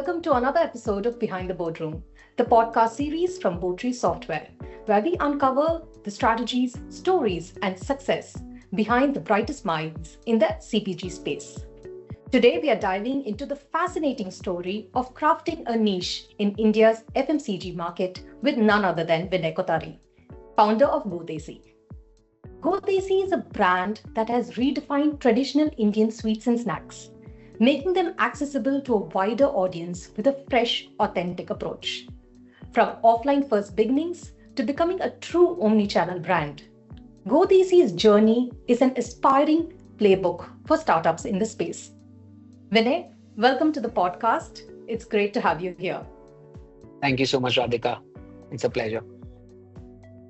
welcome to another episode of Behind the Boardroom, the podcast series from Botree Software, where we uncover the strategies, stories, and success behind the brightest minds in the CPG space. Today, we are diving into the fascinating story of crafting a niche in India's FMCG market with none other than Vinay Kothari, founder of GoDESi. GoDESi is a brand that has redefined traditional Indian sweets and snacks, making them accessible to a wider audience with a fresh, authentic approach. From offline first beginnings to becoming a true omni-channel brand, GoDESi's journey is an aspiring playbook for startups in the space. Vinay, welcome to the podcast. It's great to have you here. Thank you so much, Radhika. It's a pleasure.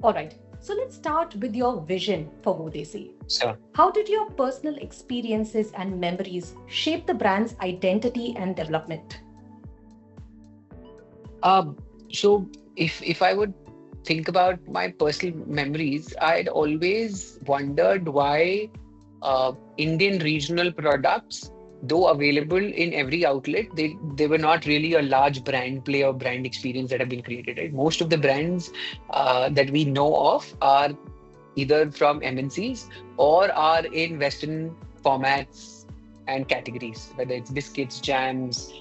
All right, so let's start with your vision for GoDESi. So, How did your personal experiences and memories shape the brand's identity and development? uh, so if I would think about my personal memories, I'd always wondered why Indian regional products, though available in every outlet, they were not really a large brand play or brand experience that have been created. Right? Most of the brands that we know of are either from MNCs or are in Western formats and categories, whether it's biscuits, jams,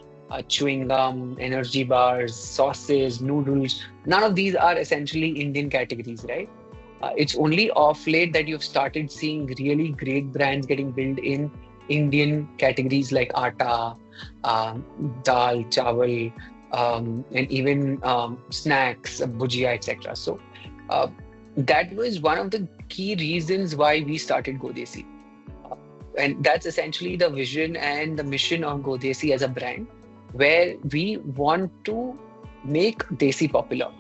chewing gum, energy bars, sauces, noodles. None of these are essentially Indian categories, right? It's only off late that you've started seeing really great brands getting built in Indian categories like atta, dal, chawal, and even snacks, bhujia, etc. So uh, that was one of the key reasons why we started GoDESi. Uh, And that's essentially the vision and the mission of GoDESi as a brand, where we want to make Desi popular.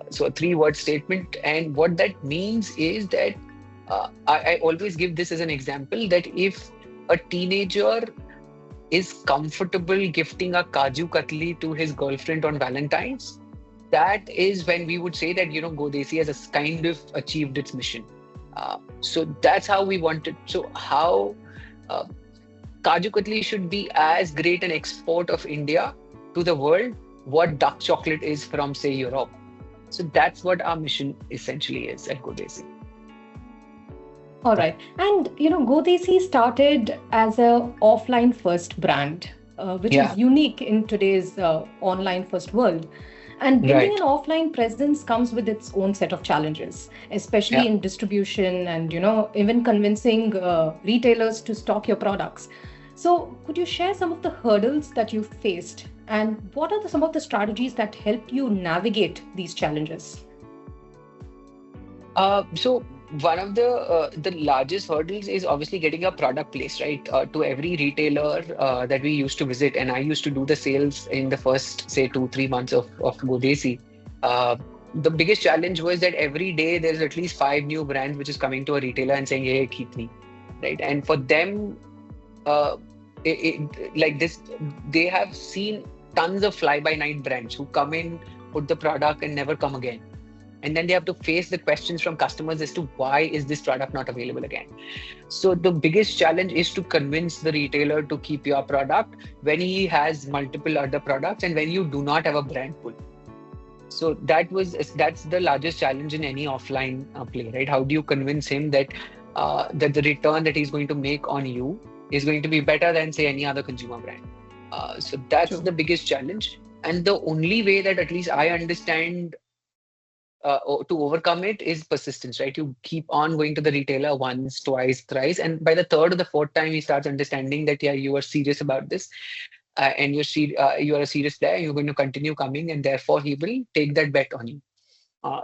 So a three-word statement. And what that means is that I always give this as an example that if a teenager is comfortable gifting a Kaju Katli to his girlfriend on Valentine's, that is when we would say that, GoDESi has kind of achieved its mission. So that's how we wanted. So how uh, Kaju Katli should be as great an export of India to the world what dark chocolate is from, say, Europe. So that's what our mission essentially is at GoDESi. All right. And GoDESi started as a offline first brand, which is Yeah, unique in today's online first world. And building right. an offline presence comes with its own set of challenges, especially Yeah. in distribution and even convincing retailers to stock your products. So, could you share some of the hurdles that you faced, and what are some of the strategies that helped you navigate these challenges? So one of the largest hurdles is obviously getting a product placed, right? To every retailer that we used to visit, and I used to do the sales in the first, say, 2, 3 months of GoDESi. Uh, the biggest challenge was that every day there's at least five new brands which is coming to a retailer and saying, "Hey, keep me," right? And for them, uh, like this, they have seen tons of fly-by-night brands who come in, put the product, and never come again, and then they have to face the questions from customers as to why is this product not available again. So the biggest challenge is to convince the retailer to keep your product when he has multiple other products and when you do not have a brand pull. So that's the largest challenge in any offline play, right? How do you convince him that the return that he's going to make on you is going to be better than, say, any other consumer brand? So that's True. the biggest challenge, and the only way that at least I understand to overcome it is persistence, right? You keep on going to the retailer once, twice, thrice, and by the third or the fourth time, he starts understanding that, yeah, you are serious about this, and you are a serious player. You're going to continue coming, and therefore he will take that bet on you.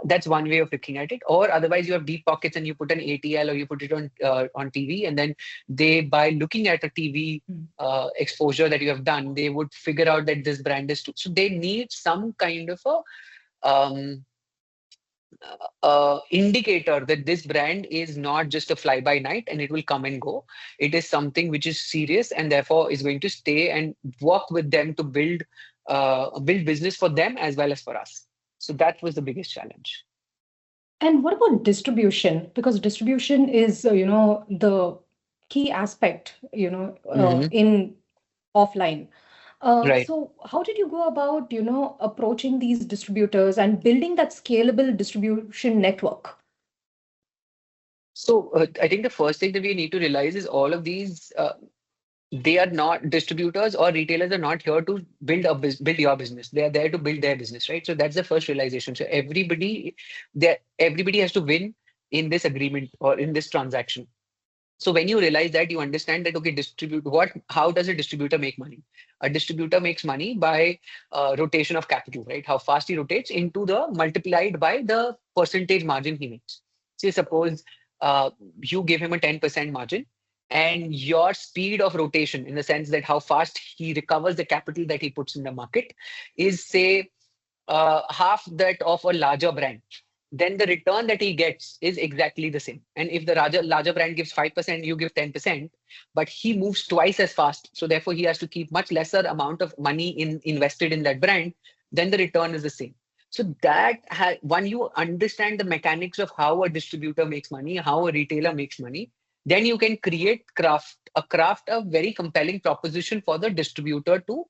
That's one way of looking at it. Or otherwise, you have deep pockets and you put an ATL or you put it on TV, and then they, by looking at a TV Mm. exposure that you have done, they would figure out that this brand is too. So they need some kind of a indicator that this brand is not just a fly by night and it will come and go. It is something which is serious and therefore is going to stay and work with them to build business for them as well as for us. So that was the biggest challenge. And what about distribution? Because distribution is, the key aspect, Hmm. in offline. Right. So how did you go about, approaching these distributors and building that scalable distribution network? So I think the first thing that we need to realize is all of these they are not distributors or retailers are not here to build your business. They are there to build their business, right? So that's the first realization. So everybody has to win in this agreement or in this transaction. So when you realize that, you understand that, okay, how does a distributor make money? A distributor makes money by rotation of capital, right? How fast he rotates into the multiplied by the percentage margin he makes. Say suppose uh, you give him a 10% margin, and your speed of rotation, in the sense that how fast he recovers the capital that he puts in the market, is say half that of a larger brand, then the return that he gets is exactly the same. And if the larger brand gives 5%, you give 10%, but he moves twice as fast. So therefore, he has to keep much lesser amount of money invested in that brand, then the return is the same. So when you understand the mechanics of how a distributor makes money, how a retailer makes money, then you can craft a very compelling proposition for the distributor to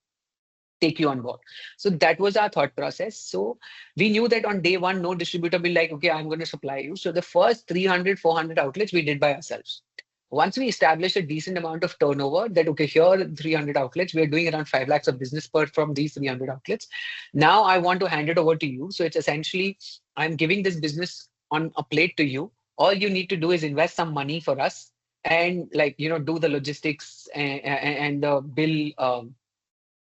take you on board. So that was our thought process. So we knew that on day one, no distributor will like, okay, I'm going to supply you. So the first 300, 400 outlets we did by ourselves. Once we established a decent amount of turnover, that okay, here are 300 outlets, we are doing around 5 lakhs of business per from these 300 outlets. Now I want to hand it over to you. So it's essentially, I'm giving this business on a plate to you. All you need to do is invest some money for us and like, do the logistics and the bill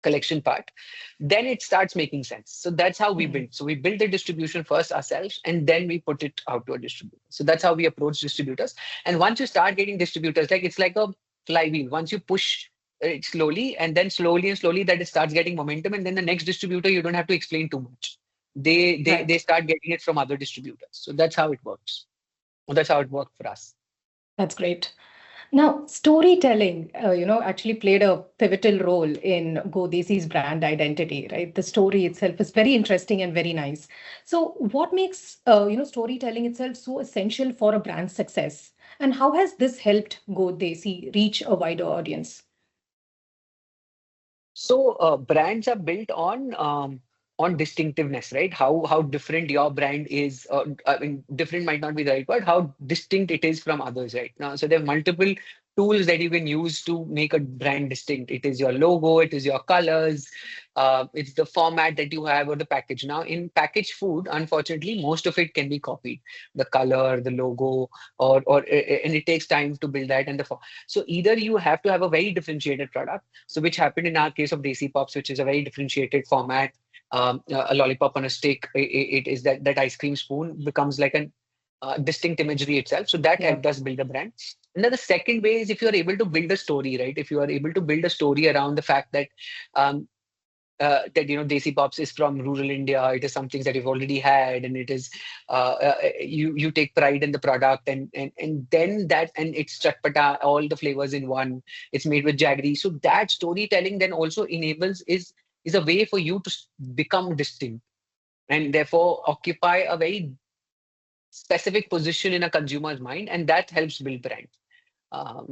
collection part, then it starts making sense. So that's how we Hmm. build. So we build the distribution first ourselves, and then we put it out to a distributor. So that's how we approach distributors. And once you start getting distributors, like it's like a flywheel. Once you push it slowly, and then slowly and slowly that it starts getting momentum, and then the next distributor you don't have to explain too much. They Right. start getting it from other distributors. So that's how it works. That's how it worked for us. That's great. Now, storytelling, actually played a pivotal role in GoDesi's brand identity, right? The story itself is very interesting and very nice. So, what makes, storytelling itself so essential for a brand's success? And how has this helped GoDesi reach a wider audience? So brands are built on distinctiveness, right? How different your brand is. I mean, different might not be the right word. How distinct it is from others, right? Now, so there are multiple tools that you can use to make a brand distinct. It is your logo, it is your colors, it's the format that you have or the package. Now, in packaged food, unfortunately, most of it can be copied. The color, the logo, and it takes time to build that and so either you have to have a very differentiated product, so which happened in our case of Desi Pops, which is a very differentiated format, a lollipop on a stick. It is that ice cream spoon becomes like an distinct imagery itself. So that Yeah. helped us build a brand. And then the second way is if you are able to build a story, right? If you are able to build a story around the fact that um, Desi Pops is from rural India. It is something that you've already had, and it is you take pride in the product, and then that and it's chatpata, all the flavors in one. It's made with jaggery. So that storytelling then also enables is a way for you to become distinct and therefore occupy a very specific position in a consumer's mind, and that helps build brand.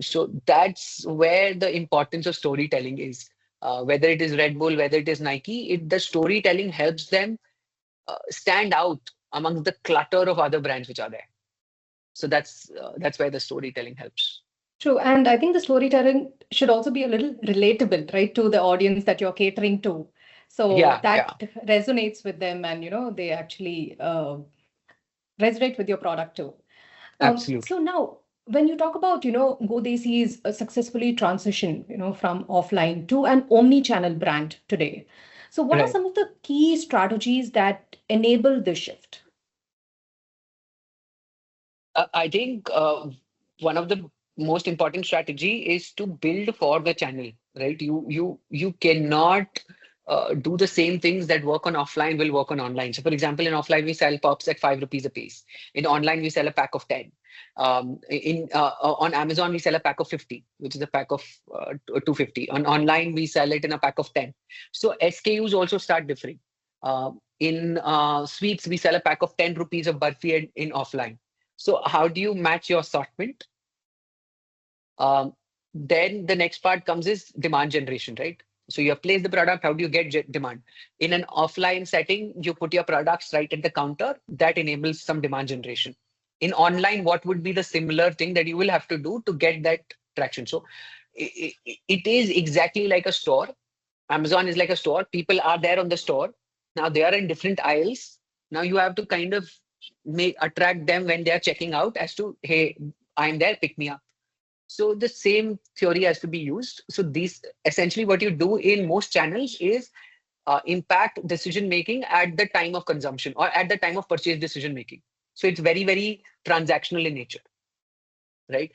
So that's where the importance of storytelling is. Whether it is Red Bull, whether it is Nike, the storytelling helps them stand out amongst the clutter of other brands which are there. So that's where the storytelling helps. True. And I think the storytelling should also be a little relatable, right, to the audience that you're catering to. So Yeah, that yeah, resonates with them and, they actually resonate with your product too. absolutely. So now, when you talk about, GoDesi's successfully transition, from offline to an omni-channel brand today. So what are Right. some of the key strategies that enable this shift? I think one of the most important strategy is to build for the channel, right? You cannot do the same things that work on offline will work on online. So, for example, in offline we sell pops at 5 rupees a piece. In online we sell a pack of 10. In On Amazon we sell a pack of 50, which is a pack of 250. On online we sell it in a pack of 10. So SKUs also start differing. In sweets we sell a pack of 10 rupees of barfi in offline. So how do you match your assortment? Um, then the next part comes is demand generation, right? So you have placed the product. How do you get demand? In an offline setting, you put your products right at the counter. That enables some demand generation. In online, what would be the similar thing that you will have to do to get that traction? So it is exactly like a store. Amazon is like a store. People are there on the store. Now they are in different aisles. Now you have to kind of make attract them when they are checking out as to, hey, I'm there, pick me up. So the same theory has to be used. So these essentially what you do in most channels is impact decision making at the time of consumption or at the time of purchase decision making. So it's very, very transactional in nature, right?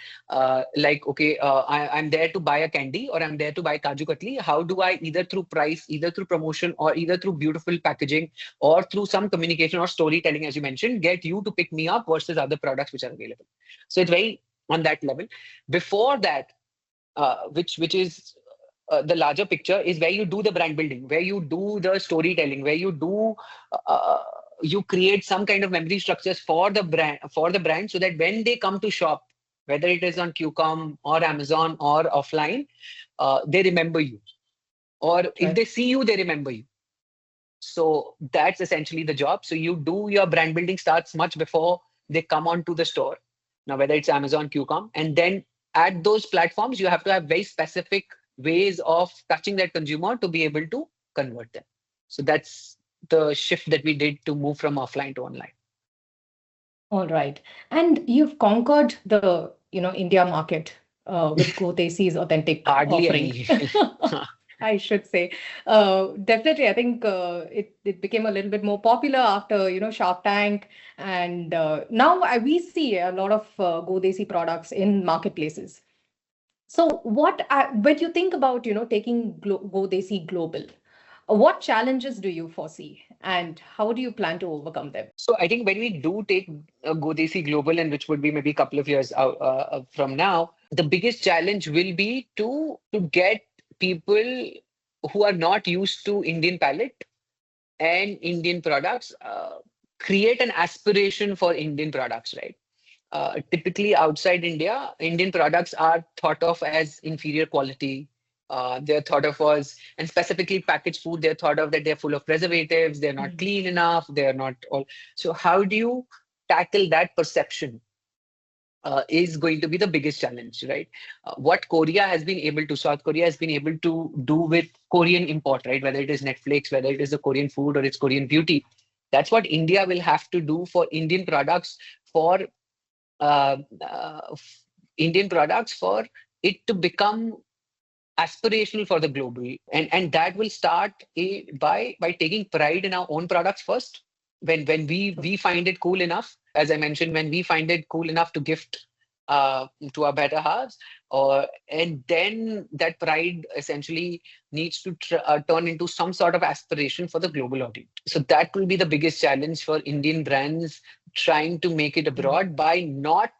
Like, okay, I'm there to buy a candy or I'm there to buy Kaju Katli. How do I either through price, either through promotion, or either through beautiful packaging or through some communication or storytelling, as you mentioned, get you to pick me up versus other products which are available? So it's very on that level. Before that, which is the larger picture, is where you do the brand building, where you do the storytelling, where you do you create some kind of memory structures for the brand, so that when they come to shop, whether it is on Qcom or Amazon or offline, they remember you, or if Right. they see you, they remember you. So that's essentially the job. So you do your brand building starts much before they come onto the store. Now, whether it's Amazon, Qcom, and then at those platforms, you have to have very specific ways of touching that consumer to be able to convert them. So that's the shift that we did to move from offline to online. All right. And you've conquered the, India market with GoDESi's authentic Hardly offering. any. I should say. Definitely, I think it became a little bit more popular after, Shark Tank. And now we see a lot of GoDESi products in marketplaces. So when you think about, taking GoDESi global, what challenges do you foresee and how do you plan to overcome them? So I think when we do take GoDESi global, and which would be maybe a couple of years out from now, the biggest challenge will be to get people who are not used to Indian palate and Indian products, create an aspiration for Indian products, right? Typically outside India, Indian products are thought of as inferior quality. They're thought of as, and specifically packaged food, they're thought of that they're full of preservatives, they're not Mhm. clean enough, they're not all. So how do you tackle that perception? Is going to be the biggest challenge, right? What Korea has been able to, South Korea has been able to do with Korean import, right? Whether it is Netflix, whether it is the Korean food or it's Korean beauty, that's what India will have to do for Indian products, for uh, uh, Indian products, for it to become aspirational for the global, and that will start by taking pride in our own products first. When True. we find it cool enough, as I mentioned, when we find it cool enough to gift to our better halves, or and then that pride essentially needs to turn into some sort of aspiration for the global audience. So that will be the biggest challenge for Indian brands trying to make it Mhm. abroad by not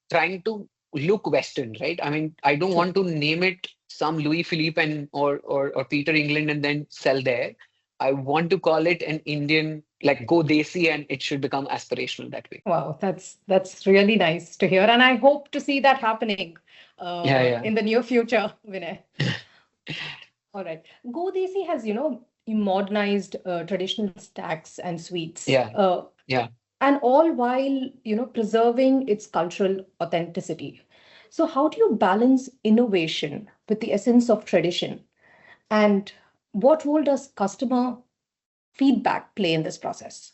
trying to look Western, right? I mean, I don't True. want to name it some Louis Philippe and or Peter England and then sell there. I want to call it an Indian, like Go Desi, and it should become aspirational that way. Wow, that's really nice to hear, and I hope to see that happening Yeah, yeah, in the near future, Vinay. All right, GoDesi has modernized traditional stacks and sweets, yeah, yeah. and all while preserving its cultural authenticity. So, how do you balance innovation with the essence of tradition, and what role does customer feedback play in this process?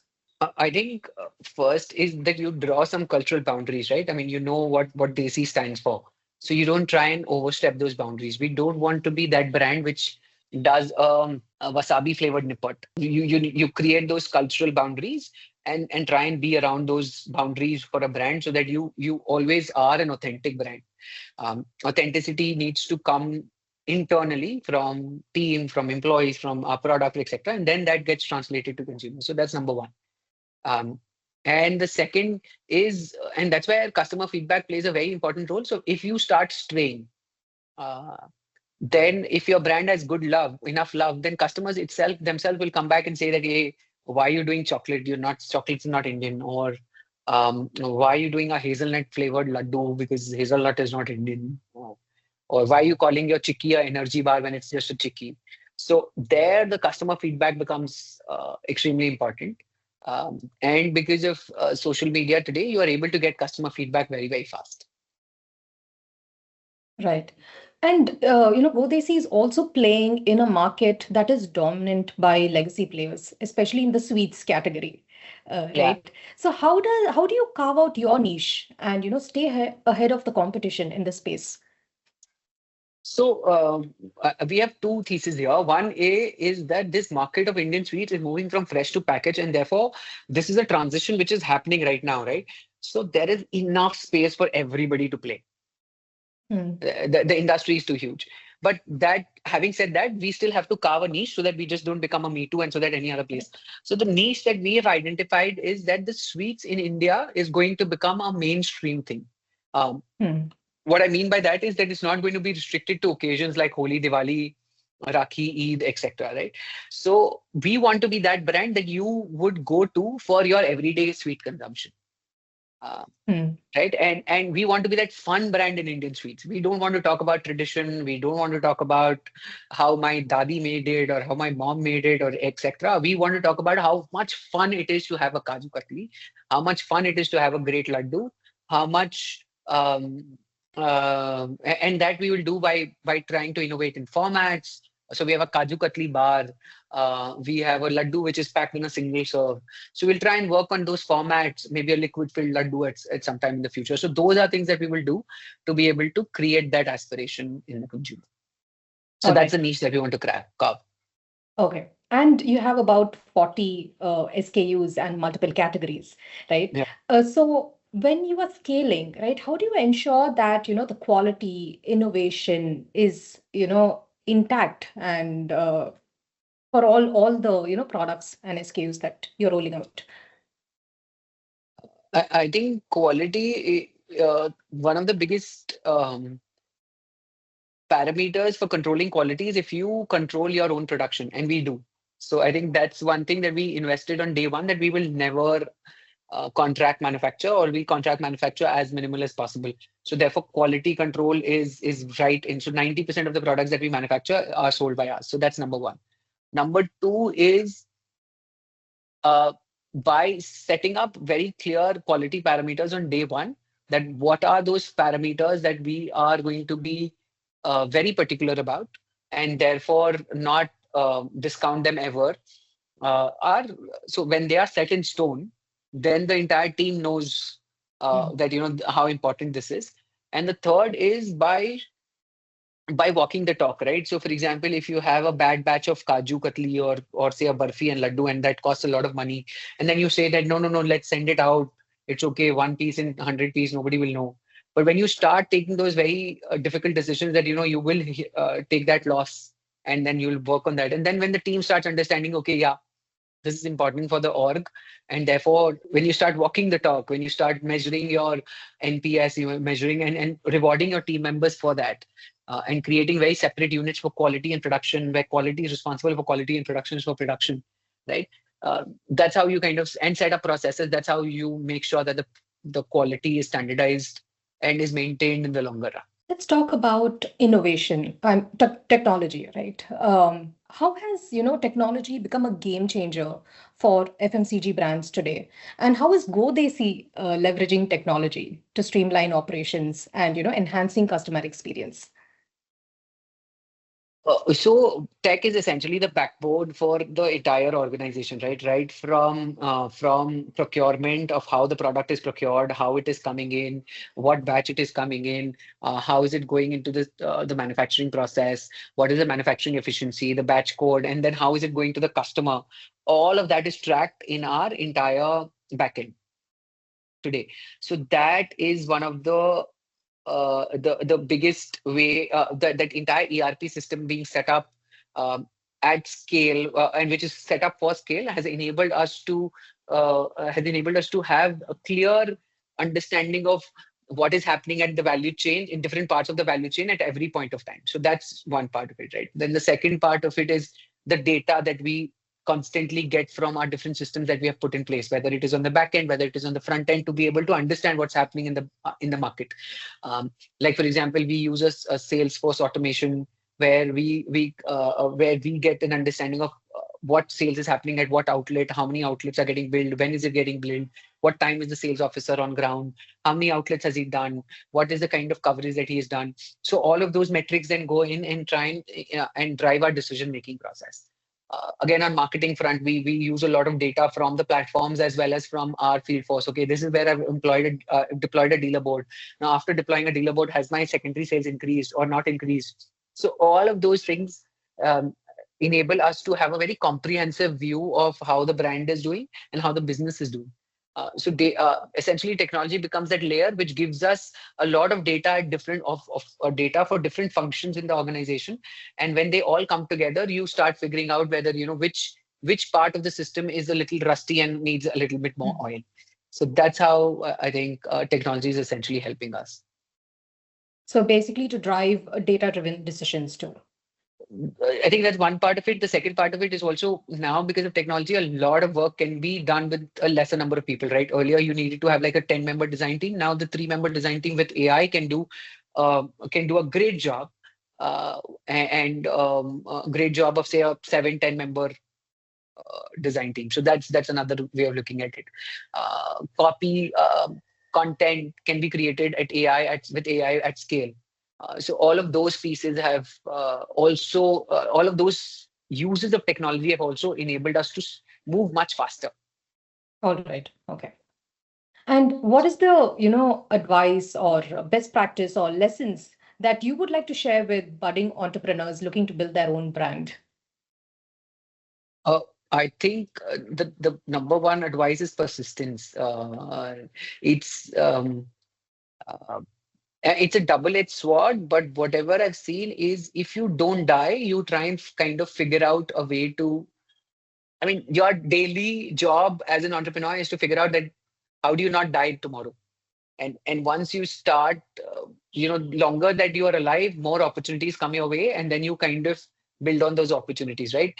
I think first is that you draw some cultural boundaries, right? I mean, you know what Desi stands for, so you don't try and overstep those boundaries. We don't want to be that brand which does a wasabi flavored nippot. You create those cultural boundaries and try and be around those boundaries for a brand, so that you always are an authentic brand. Authenticity needs to come internally from team, from employees, from our product, etc., and then that gets translated to consumers. So that's number one. um, and the second is, and that's where customer feedback plays a very important role. So if you start straying, uh, then if your brand has good love, enough love, then customers itself themselves will come back and say that, hey, why are you doing chocolate? You're not, chocolate's not Indian. Or why are you doing a hazelnut flavored laddu? Because hazelnut is not Indian. Or why are you calling your chikki a energy bar when it's just a chikki? So there, the customer feedback becomes extremely important. And because of social media today, you are able to get customer feedback very, very fast. Right. And GoDESi is also playing in a market that is dominant by legacy players, especially in the sweets category. Yeah. Right. So how do you carve out your niche and stay ahead of the competition in this space? So we have two theses here. One A is that this market of Indian sweets is moving from fresh to package, and therefore this is a transition which is happening right now, right? So there is enough space for everybody to play. Hmm. The industry is too huge. But that, having said that, we still have to carve a niche so that we just don't become a me too, and so that any other place. So the niche that we have identified is that the sweets in India is going to become a mainstream thing. Um, Hmm. what I mean by that is that it's not going to be restricted to occasions like Holi, Diwali, Rakhi, Eid, etc. Right? So we want to be that brand that you would go to for your everyday sweet consumption. Uh, Hmm. right, and we want to be that fun brand in Indian sweets. We don't want to talk about tradition. We don't want to talk about how my dadi made it or how my mom made it or etc. We want to talk about how much fun it is to have a kaju katli, how much fun it is to have a great laddu, how much and that we will do by trying to innovate in formats. So we have a kaju katli bar, we have a laddu which is packed in a single serve. So we'll try and work on those formats, maybe a liquid filled laddu at some time in the future. So those are things that we will do to be able to create that aspiration in the consumer. So All that's right. a niche that we want to carve. Okay. And you have about 40 SKUs and multiple categories, right? Yeah. So when you are scaling, right, how do you ensure that, the quality, innovation is, intact and for all the, products and SKUs that you're rolling out? I think quality, one of the biggest parameters for controlling quality is if you control your own production, and we do. So I think that's one thing that we invested on day one, that we will never contract manufacture, or we contract manufacture as minimal as possible. So therefore, quality control is right in. So 90% of the products that we manufacture are sold by us. So that's number one. Number two is uh, by setting up very clear quality parameters on day one, that what are those parameters that we are going to be very particular about, and therefore not discount them ever. Are So when they are set in stone, then the entire team knows Hmm. that how important this is. And the third is by walking the talk, right? So, for example, if you have a bad batch of kaju katli or say a barfi and laddu, and that costs a lot of money, and then you say that no, no, no, let's send it out. It's okay, one piece in 100 piece, nobody will know. But when you start taking those very difficult decisions, that you will take that loss, and then you'll work on that. And then when the team starts understanding, okay, yeah, this is important for the org, and therefore when you start walking the talk, when you start measuring your NPS, you are measuring and rewarding your team members for that, and creating very separate units for quality and production, where quality is responsible for quality and production is for production, right? That's how you kind of and set up processes. That's how you make sure that the quality is standardized and is maintained in the longer run. Let's talk about innovation and technology, right? How has, technology become a game changer for FMCG brands today? And how is GoDESi leveraging technology to streamline operations and, enhancing customer experience? So tech is essentially the backbone for the entire organization, right? Right from procurement of how the product is procured, how it is coming in, what batch it is coming in, how is it going into the manufacturing process, what is the manufacturing efficiency, the batch code, and then how is it going to the customer. All of that is tracked in our entire backend today. So that is one of the biggest way, that entire ERP system being set up um, at scale, and which is set up for scale, has enabled us to have a clear understanding of what is happening at the value chain, in different parts of the value chain at every point of time. So that's one part of it, right? Then the second part of it is the data that we constantly get from our different systems that we have put in place, whether it is on the back end, whether it is on the front end, to be able to understand what's happening in the market. Um, like for example, we use a Salesforce automation where we get an understanding of what sales is happening at what outlet, how many outlets are getting billed, when is it getting billed, what time is the sales officer on ground, how many outlets has he done, what is the kind of coverage that he has done. So all of those metrics then go in and try and drive our decision making process. Again, on marketing front, we use a lot of data from the platforms as well as from our field force. Okay, this is where I've deployed a dealer board. Now, after deploying a dealer board, has my secondary sales increased or not increased? So all of those things um, enable us to have a very comprehensive view of how the brand is doing and how the business is doing. Essentially, technology becomes that layer which gives us a lot of data at data for different functions in the organization. And when they all come together, you start figuring out whether which part of the system is a little rusty and needs a little bit more oil. So that's how I think technology is essentially helping us. So basically to drive data-driven decisions too. I think that's one part of it. The second part of it is also now, because of technology, a lot of work can be done with a lesser number of people, right? Earlier, you needed to have like a 10-member design team. Now, the 3-member design team with AI can do a great job, and a great job of say a 7-10 member design team. So that's another way of looking at it. Copy content can be created with AI at scale. So all of those pieces have all of those uses of technology have also enabled us to move much faster. All right. Okay. And what is the, advice or best practice or lessons that you would like to share with budding entrepreneurs looking to build their own brand? I think the number one advice is persistence. It's uh, it's a double-edged sword, but whatever I've seen is if you don't die, you try and kind of figure out a way to. I mean, your daily job as an entrepreneur is to figure out that how do you not die tomorrow. And once you start, longer that you are alive, more opportunities come your way, and then you kind of build on those opportunities, right?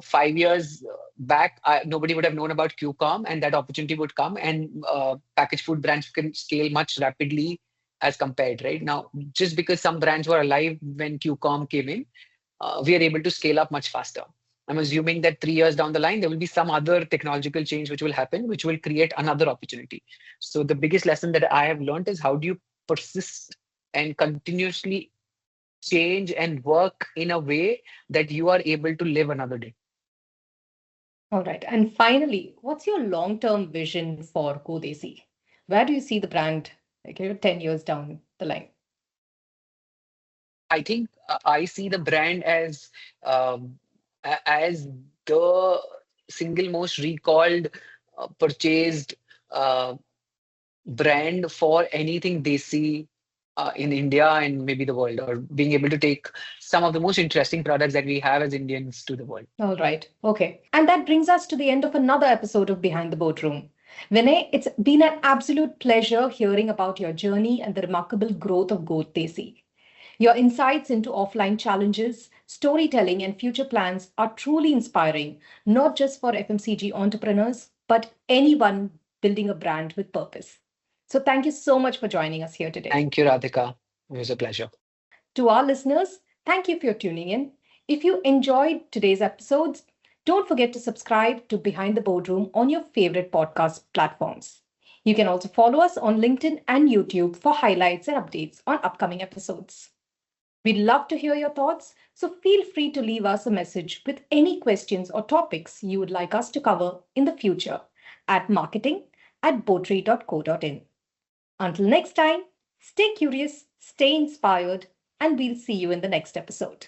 5 years back, nobody would have known about QCOM, and that opportunity would come, and packaged food brands can scale much rapidly as compared, right? Now, just because some brands were alive when QCOM came in, we are able to scale up much faster. I'm assuming that 3 years down the line, there will be some other technological change which will happen, which will create another opportunity. So the biggest lesson that I have learned is how do you persist and continuously change and work in a way that you are able to live another day. All right. And finally, what's your long-term vision for GoDESi? Where do you see the brand, 10 years down the line? I think I see the brand um, as the single most recalled, purchased uh, brand for anything they see in India and maybe the world, or being able to take some of the most interesting products that we have as Indians to the world. All right. Okay. And that brings us to the end of another episode of Behind the Boardroom. Vinay, it's been an absolute pleasure hearing about your journey and the remarkable growth of GoDESi. Your insights into offline challenges, storytelling, and future plans are truly inspiring, not just for FMCG entrepreneurs, but anyone building a brand with purpose. So, thank you so much for joining us here today. Thank you, Radhika. It was a pleasure. To our listeners, thank you for tuning in. If you enjoyed today's episodes, don't forget to subscribe to Behind the Boardroom on your favorite podcast platforms. You can also follow us on LinkedIn and YouTube for highlights and updates on upcoming episodes. We'd love to hear your thoughts, so feel free to leave us a message with any questions or topics you would like us to cover in the future at marketing@botree.co.in. Until next time, stay curious, stay inspired, and we'll see you in the next episode.